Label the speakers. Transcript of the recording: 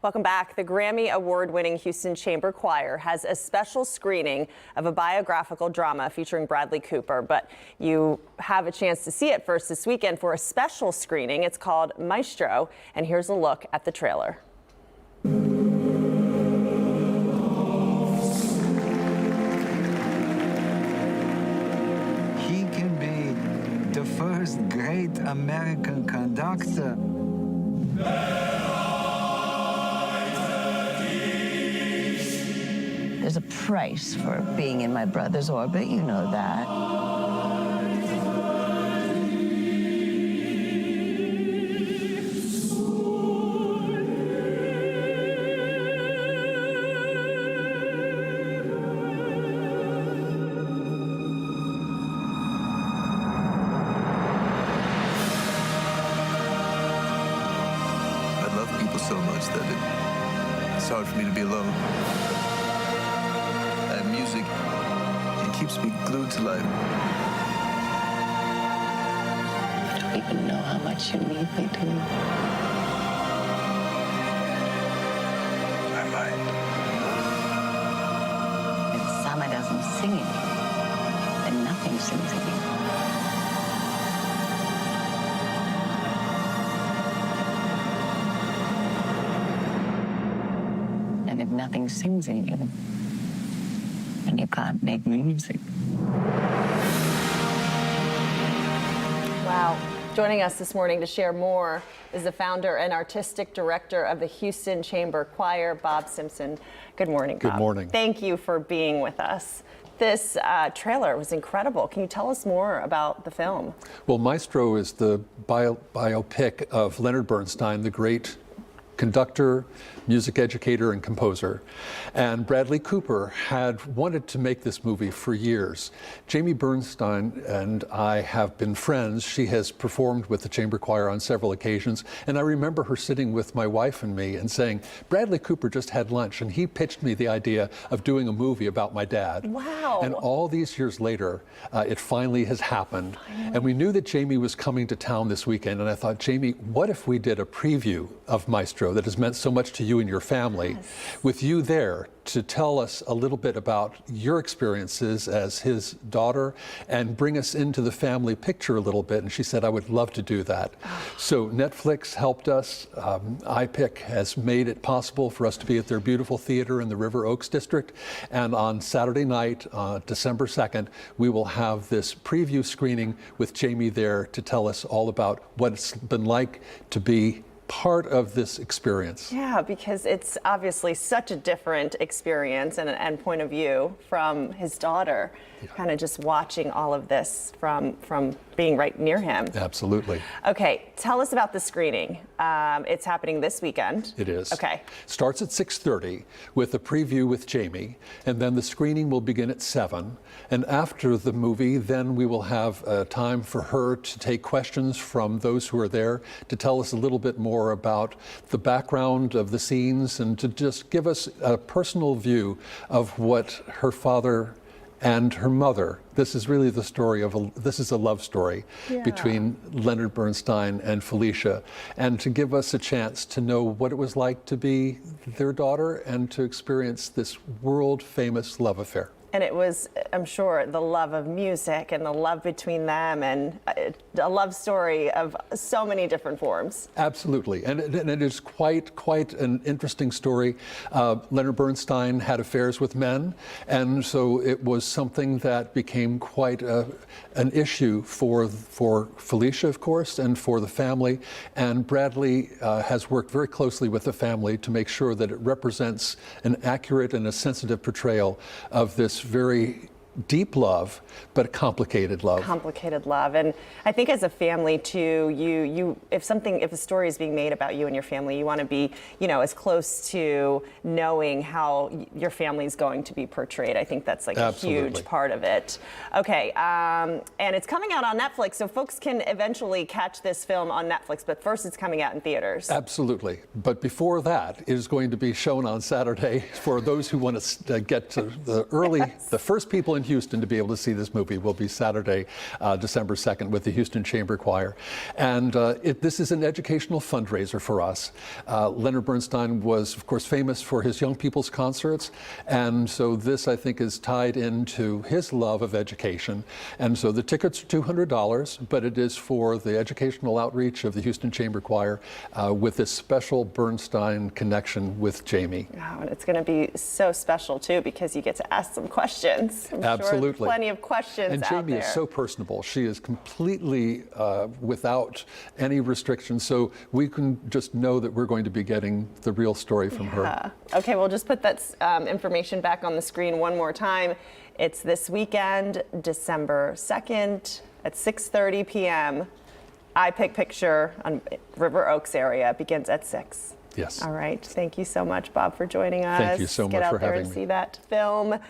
Speaker 1: Welcome back. The Grammy Award-winning Houston Chamber Choir has a special screening of a biographical drama featuring Bradley Cooper, but you have a chance to see it first this weekend for a special screening. It's called Maestro, and here's a look at the trailer.
Speaker 2: He can be the first great American conductor.
Speaker 3: There's a price for being in my brother's orbit, you know that.
Speaker 4: I love people so much that it's hard for me to be alone. And music, it keeps me glued to life.
Speaker 3: I don't even know how much you need me to.
Speaker 4: I might.
Speaker 3: If Sama doesn't sing in you, then nothing sings in you. And if nothing sings in you, then you can't make music.
Speaker 1: Wow. Joining us this morning to share more is the founder and artistic director of the Houston Chamber Choir, Bob Simpson. Good morning, Bob.
Speaker 5: Good morning.
Speaker 1: Thank you for being with us. This trailer was incredible. Can you tell us more about the film?
Speaker 5: Well, Maestro is the biopic of Leonard Bernstein, the great conductor, music educator, and composer. And Bradley Cooper had wanted to make this movie for years. Jamie Bernstein and I have been friends. She has performed with the Chamber Choir on several occasions. And I remember her sitting with my wife and me and saying, Bradley Cooper just had lunch and he pitched me the idea of doing a movie about my dad.
Speaker 1: Wow.
Speaker 5: And all these years later, it finally has happened. And we knew that Jamie was coming to town this weekend. And I thought, Jamie, what if we did a preview of Maestro that has meant so much to you and your family, with you there to tell us a little bit about your experiences as his daughter and bring us into the family picture a little bit. And she said, I would love to do that. So Netflix helped us. iPic has made it possible for us to be at their beautiful theater in the River Oaks district. And on Saturday night, December 2nd, we will have this preview screening with Jamie there to tell us all about what it's been like to be part of this experience.
Speaker 1: Yeah, because it's obviously such a different experience and point of view from his daughter, kind of just watching all of this from being right near him.
Speaker 5: Absolutely.
Speaker 1: Okay, tell us about the screening. It's happening this weekend.
Speaker 5: It is.
Speaker 1: Okay.
Speaker 5: Starts at 6:30 with a preview with Jamie, and then the screening will begin at 7. And after the movie, then we will have time for her to take questions from those who are there to tell us a little bit more about the background of the scenes and to just give us a personal view of what her father and her mother. This is really the story of this is a love story between Leonard Bernstein and Felicia, and to give us a chance to know what it was like to be their daughter and to experience this world famous love affair.
Speaker 1: And it was, I'm sure, the love of music and the love between them, and a love story of so many different forms.
Speaker 5: Absolutely, and it is quite an interesting story. Leonard Bernstein had affairs with men, and so it was something that became quite an issue for Felicia, of course, and for the family. And Bradley has worked very closely with the family to make sure that it represents an accurate and a sensitive portrayal of this very deep love, but complicated love.
Speaker 1: Complicated love. And I think as a family too, if a story is being made about you and your family, you want to be, as close to knowing how your family is going to be portrayed. I think that's like
Speaker 5: Absolutely.
Speaker 1: a huge part of it. Okay, and it's coming out on Netflix, so folks can eventually catch this film on Netflix, but first it's coming out in theaters.
Speaker 5: Absolutely. But before that, it is going to be shown on Saturday for those who want to get to the early, the first people in in Houston to be able to see this movie will be Saturday, December 2nd with the Houston Chamber Choir. And this is an educational fundraiser for us. Leonard Bernstein was, of course, famous for his young people's concerts. And so this, I think, is tied into his love of education. And so the tickets are $200, but it is for the educational outreach of the Houston Chamber Choir with this special Bernstein connection with Jamie.
Speaker 1: Oh, and it's going to be so special, too, because you get to ask some questions. I'm
Speaker 5: Absolutely.
Speaker 1: sure plenty of questions
Speaker 5: and
Speaker 1: out
Speaker 5: Jamie
Speaker 1: there.
Speaker 5: is so personable. She is completely without any restrictions, so we can just know that we're going to be getting the real story from her.
Speaker 1: Okay, we'll just put that information back on the screen one more time. It's this weekend, December 2nd at 6:30 p.m. I Pick Picture on River Oaks area begins at 6.
Speaker 5: Yes.
Speaker 1: All right. Thank you so much, Bob, for joining us.
Speaker 5: Thank you so much for having me.
Speaker 1: Get out there and see that film.